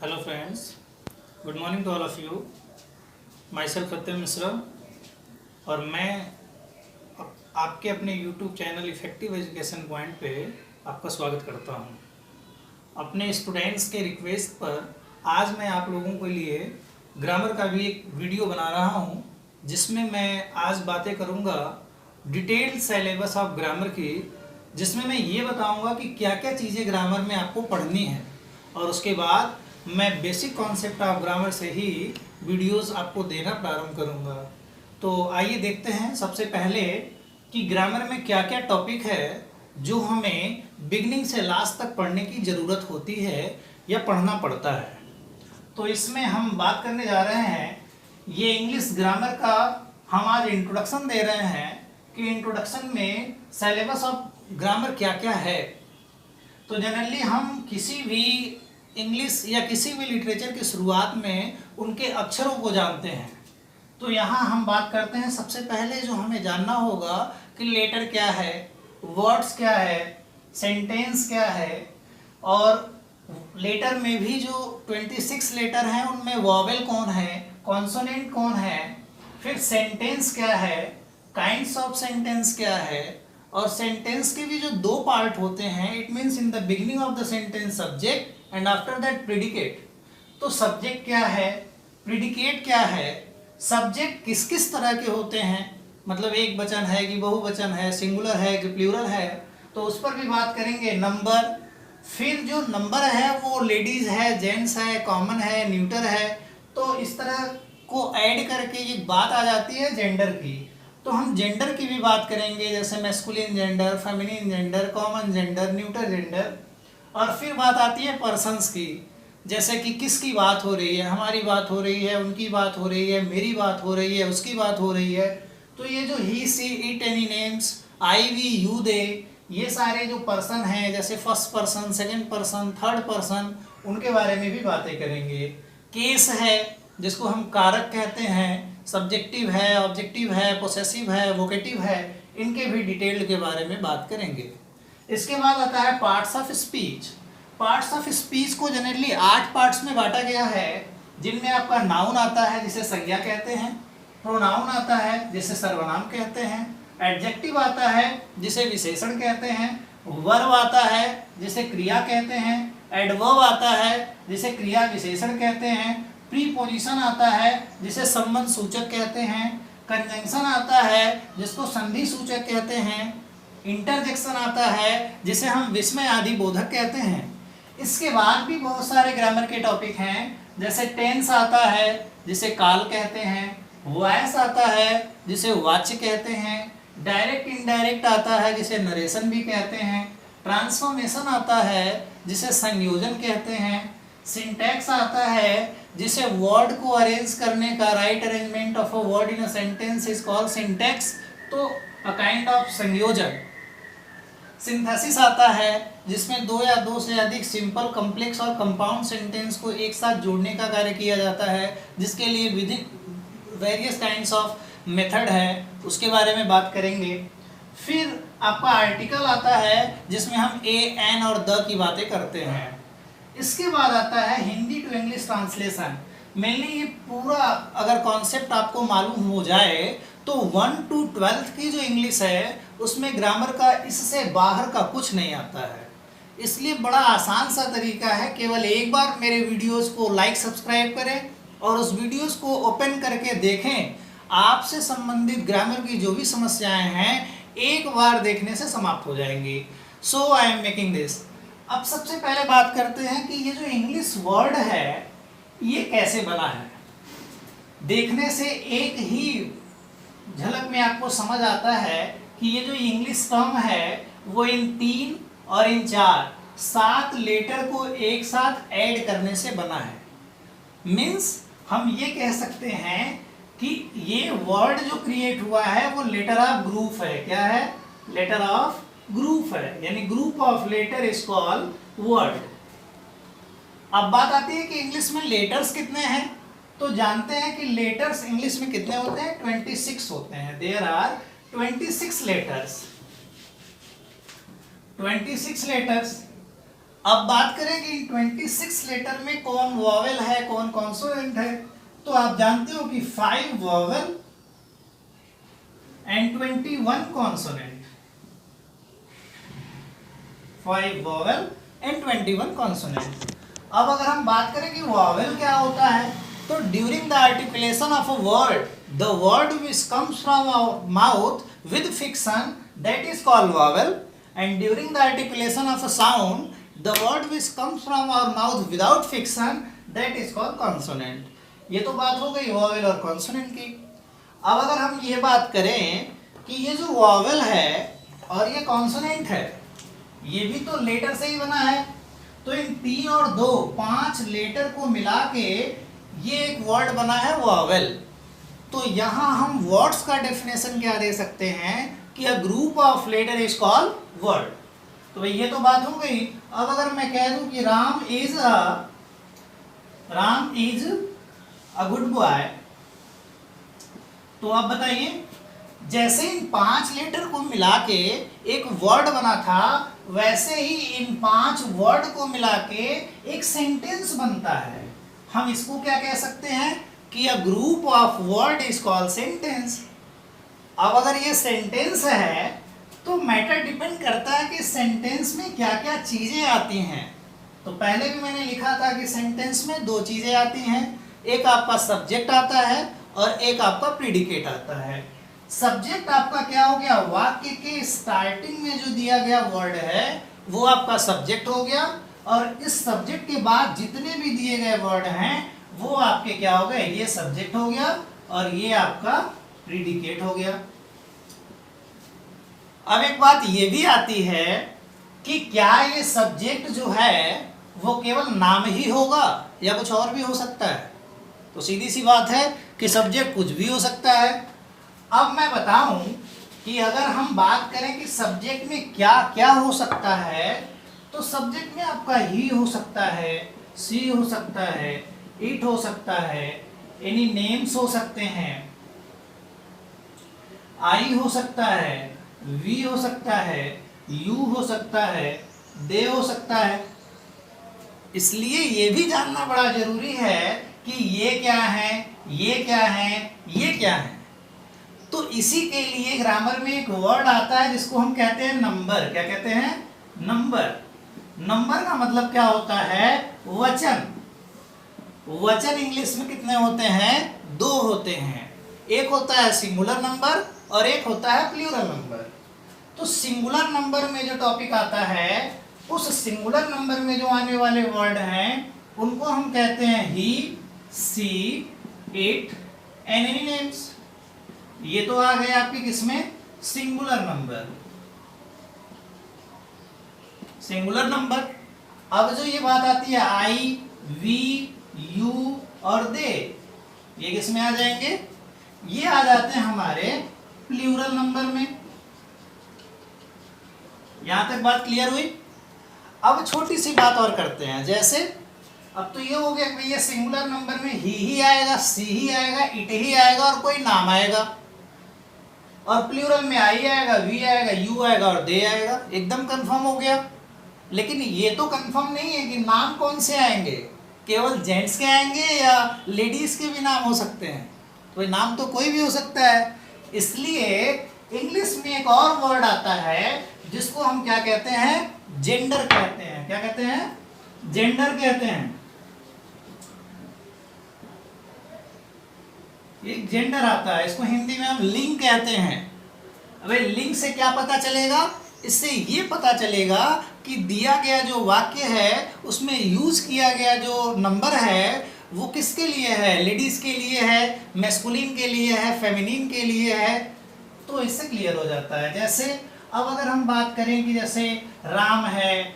Hello friends, good morning to all of you. Myself Satyam Mishra और मैं आपके अपने YouTube channel effective education point पे आपका स्वागत करता हूँ। अपने स्टूडेंट्स के रिक्वेस्ट पर आज मैं आप लोगों के लिए ग्रामर का भी एक वीडियो बना रहा हूँ, जिसमें मैं आज बातें करूँगा डिटेल्ड सिलेबस ऑफ ग्रामर की, जिसमें मैं ये बताऊँगा कि क्या क्या चीज़ें ग्रामर में आपको पढ़नी है, और उसके बाद मैं बेसिक कॉन्सेप्ट ऑफ ग्रामर से ही वीडियोस आपको देना प्रारंभ करूंगा। तो आइए देखते हैं सबसे पहले कि ग्रामर में क्या क्या टॉपिक है जो हमें बिगनिंग से लास्ट तक पढ़ने की ज़रूरत होती है या पढ़ना पड़ता है। तो इसमें हम बात करने जा रहे हैं, ये इंग्लिश ग्रामर का हम आज इंट्रोडक्शन दे रहे हैं कि इंट्रोडक्शन में सिलेबस ऑफ ग्रामर क्या क्या है। तो जनरली हम किसी भी इंग्लिश या किसी भी लिटरेचर की शुरुआत में उनके अक्षरों को जानते हैं। तो यहाँ हम बात करते हैं, सबसे पहले जो हमें जानना होगा कि लेटर क्या है, वर्ड्स क्या है, सेंटेंस क्या है, और लेटर में भी जो 26 लेटर हैं उनमें वॉवेल कौन है, कॉन्सोनेंट कौन है, फिर सेंटेंस क्या है, काइंड्स ऑफ सेंटेंस क्या है, और सेंटेंस के भी जो दो पार्ट होते हैं, it means in the beginning of the sentence subject and after that predicate. तो सब्जेक्ट क्या है, प्रेडिकेट क्या है, सब्जेक्ट किस किस तरह के होते हैं, मतलब एक वचन है कि बहुवचन है, सिंगुलर है कि प्लूरल है, तो उस पर भी बात करेंगे। नंबर, फिर जो नंबर है वो लेडीज है, जेंट्स है, कॉमन है, न्यूटर है, तो इस तरह को ऐड करके ये बात आ जाती है जेंडर की। तो हम जेंडर की भी बात करेंगे, जैसे masculine gender, feminine gender, common gender, neuter gender. और फिर बात आती है पर्सन्स की, जैसे कि किसकी बात हो रही है, हमारी बात हो रही है, उनकी बात हो रही है, मेरी बात हो रही है, उसकी बात हो रही है। तो ये जो he, she, it, any names, I, we, you, they, ये सारे जो पर्सन हैं, जैसे first person, second person, third person, उनके बारे में भी बातें करेंगे। केस है जिसको हम कारक कहते हैं, सब्जेक्टिव है, ऑब्जेक्टिव है, पोसेसिव है, वोकेटिव है, इनके भी डिटेल्ड के बारे में बात करेंगे। इसके बाद आता है parts of speech. Parts of speech को जनरली 8 पार्ट्स में बांटा गया है, जिनमें आपका नाउन आता है जिसे संज्ञा कहते हैं, प्रोनाउन आता है जिसे सर्वनाम कहते हैं, एडजेक्टिव आता है जिसे विशेषण कहते हैं, वर्ब आता है जिसे क्रिया कहते हैं, एडवर्ब आता है जिसे क्रिया विशेषण कहते हैं, प्रीपोजिशन आता है जिसे संबंध सूचक कहते हैं, कंजंक्शन आता है जिसको संधि सूचक कहते हैं, इंटरजेक्शन आता है जिसे हम विस्मय आदि बोधक कहते हैं। इसके बाद भी बहुत सारे ग्रामर के टॉपिक हैं, जैसे टेंस आता है जिसे काल कहते हैं, वॉइस आता है जिसे वाच्य कहते हैं, डायरेक्ट इनडायरेक्ट आता है जिसे नरेशन भी कहते हैं, ट्रांसफॉर्मेशन आता है जिसे संयोजन कहते हैं, सिंटैक्स आता है जिसे वर्ड को अरेंज करने का, right arrangement of a word in a sentence is called syntax, तो अ काइंड ऑफ संयोजन। सिंथेसिस आता है जिसमें दो या दो से अधिक सिंपल, कॉम्प्लेक्स और कंपाउंड सेंटेंस को एक साथ जोड़ने का कार्य किया जाता है, जिसके लिए विभिन्न वेरियस काइंड्स ऑफ मेथड है, उसके बारे में बात करेंगे। फिर आपका आर्टिकल आता है जिसमें हम ए, एन और द की बातें करते हैं। इसके बाद आता है Hindi to English translation. Mainly ये पूरा अगर कॉन्सेप्ट आपको मालूम हो जाए तो 1 to 12th की जो इंग्लिश है उसमें ग्रामर का इससे बाहर का कुछ नहीं आता है। इसलिए बड़ा आसान सा तरीका है, केवल एक बार मेरे वीडियोस को लाइक सब्सक्राइब करें और उस वीडियोस को ओपन करके देखें। आपसे संबंधित ग्रामर की जो भी समस्याएं हैं एक बार देखने से समाप्त हो जाएंगी। सो आई एम मेकिंग दिस। अब सबसे पहले बात करते हैं कि ये जो इंग्लिश वर्ड है ये कैसे बना है। देखने से एक ही झलक में आपको समझ आता है कि ये जो इंग्लिश टर्म है वो इन 3 और इन 7 लेटर को एक साथ ऐड करने से बना है। मीन्स हम ये कह सकते हैं कि ये वर्ड जो क्रिएट हुआ है वो लेटर ऑफ ग्रुप है। क्या है? लेटर ऑफ ग्रुप है, यानी group of letter is called word. अब बात आती है कि इंग्लिश में लेटर्स कितने हैं, तो जानते हैं कि लेटर्स इंग्लिश में कितने होते हैं? 26 होते हैं। There are 26 letters. 26 लेटर्स। अब बात करें कि 26 लेटर में कौन वॉवेल है कौन कॉन्सोनेंट है, तो आप जानते हो कि 5 vowel and 21 consonant, 5 vowel and 21 consonant. अब अगर हम बात करें कि वॉवेल क्या होता है, तो during the articulation of a word the word which comes from our mouth with fiction that is called vowel, and during the articulation of a sound the word which comes from our mouth without fiction that is called consonant. ये तो बात हो गई vowel और consonant की। अब अगर हम ये बात करें कि ये जो वॉवेल है और ये कॉन्सोनेंट है, ये भी तो लेटर से ही बना है, तो इन 3 और 2 5 लेटर को मिला के ये एक वर्ड बना है वॉवेल। तो यहाँ हम वर्ड्स का डेफिनेशन क्या दे सकते हैं कि a group of letter is called word. तो भाई ये तो बात हो गई। अब अगर मैं कह दूं कि Ram is a good boy, तो आप बताइए, जैसे इन 5 लेटर को मिला के एक वर्ड बना था, वैसे ही इन 5 वर्ड को मिला के एक सेंटेंस बनता है। हम इसको क्या कह सकते हैं कि a group of word is called sentence. अब अगर ये सेंटेंस है तो मैटर डिपेंड करता है कि सेंटेंस में क्या क्या चीजें आती हैं। तो पहले भी मैंने लिखा था कि सेंटेंस में 2 चीजें आती हैं, एक आपका सब्जेक्ट आता है और एक आपका प्रीडिकेट आता है। सब्जेक्ट आपका क्या हो गया, वाक्य के स्टार्टिंग में जो दिया गया वर्ड है वो आपका सब्जेक्ट हो गया, और इस सब्जेक्ट के बाद जितने भी दिए गए वर्ड हैं वो आपके क्या हो गए, ये सब्जेक्ट हो गया और ये आपका प्रीडिकेट हो गया। अब एक बात ये भी आती है कि क्या ये सब्जेक्ट जो है वो केवल नाम ही होगा या कुछ और भी हो सकता है। तो सीधी सी बात है कि सब्जेक्ट कुछ भी हो सकता है। अब मैं बताऊं कि अगर हम बात करें कि सब्जेक्ट में क्या क्या हो सकता है, तो सब्जेक्ट में आपका ही हो सकता है, सी हो सकता है, इट हो सकता है, एनी नेम्स हो सकते हैं, आई हो सकता है, वी हो सकता है, यू हो सकता है, दे हो सकता है। इसलिए ये भी जानना बड़ा जरूरी है कि ये क्या है, ये क्या है, ये क्या है। तो इसी के लिए ग्रामर में एक वर्ड आता है जिसको हम कहते हैं नंबर। क्या कहते हैं, नंबर। नंबर का मतलब क्या होता है, वचन। वचन इंग्लिश में कितने होते हैं, 2 होते हैं, एक होता है सिंगुलर नंबर और एक होता है प्लूरल नंबर। तो सिंगुलर नंबर में जो टॉपिक आता है, उस सिंगुलर नंबर में जो आने वाले वर्ड हैं उनको हम कहते हैं ही, she, it and any names. ये तो आ गए आपके किसमें, सिंगुलर नंबर, सिंगुलर नंबर। अब जो ये बात आती है आई, वी, यू और दे, ये किसमें आ जाएंगे, ये आ जाते हैं हमारे प्लूरल नंबर में। यहां तक बात क्लियर हुई। अब छोटी सी बात और करते हैं, जैसे अब तो ये हो गया कि ये सिंगुलर नंबर में ही आएगा, सी ही आएगा, इट ही आएगा और कोई नाम आएगा, और प्लूरल में आई आएगा, वी आएगा, यू आएगा और दे आएगा। एकदम कंफर्म हो गया। लेकिन ये तो कंफर्म नहीं है कि नाम कौन से आएंगे, केवल जेंट्स के आएंगे या लेडीज के भी नाम हो सकते हैं। तो नाम तो कोई भी हो सकता है। इसलिए इंग्लिश में एक और वर्ड आता है जिसको हम क्या कहते हैं, जेंडर कहते हैं। क्या कहते हैं, जेंडर कहते हैं। एक जेंडर आता है, इसको हिंदी में हम लिंग कहते हैं। अबे लिंग से क्या पता चलेगा, इससे ये पता चलेगा कि दिया गया जो वाक्य है उसमें यूज किया गया जो नंबर है वो किसके लिए है, लेडीज के लिए है, मैस्कुलिन के लिए है, फेमिनिन के लिए है। तो इससे क्लियर हो जाता है। जैसे अब अगर हम बात करें कि जैसे राम है,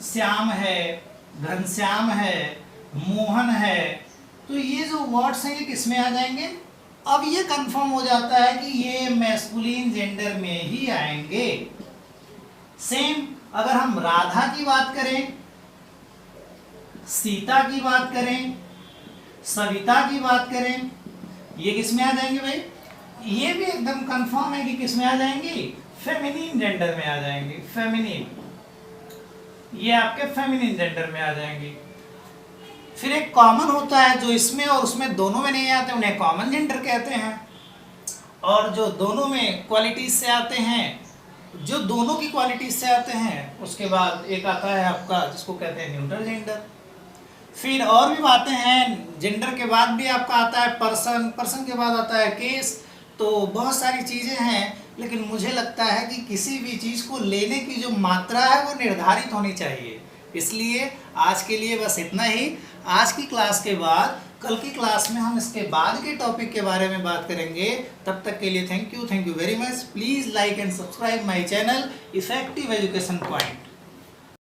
श्याम है, घनश्याम है, मोहन है, तो ये जो वर्ड्स हैं ये किसमें आ जाएंगे। अब ये कंफर्म हो जाता है कि ये मैस्कुलिन जेंडर में ही आएंगे। सेम अगर हम राधा की बात करें, सीता की बात करें, सविता की बात करें, ये किसमें आ जाएंगे भाई, ये भी एकदम कंफर्म है कि किसमें आ जाएंगी, फेमिनिन जेंडर में आ जाएंगे, फेमिनिन। ये आपके फेमिनिन जेंडर में आ जाएंगी। फिर एक कॉमन होता है जो इसमें और उसमें दोनों में नहीं आते, उन्हें कॉमन जेंडर कहते हैं। और जो दोनों में क्वालिटीज से आते हैं, जो दोनों की क्वालिटीज से आते हैं, उसके बाद एक आता है आपका जिसको कहते हैं न्यूट्रल जेंडर। फिर और भी बातें हैं, जेंडर के बाद भी आपका आता है पर्सन, पर्सन के बाद आता है केस। तो बहुत सारी चीज़ें हैं, लेकिन मुझे लगता है कि किसी भी चीज़ को लेने की जो मात्रा है वो निर्धारित होनी चाहिए। इसलिए आज के लिए बस इतना ही। आज की क्लास के बाद कल की क्लास में हम इसके बाद के टॉपिक के बारे में बात करेंगे। तब तक के लिए thank you very much. Please like and subscribe my channel effective education point.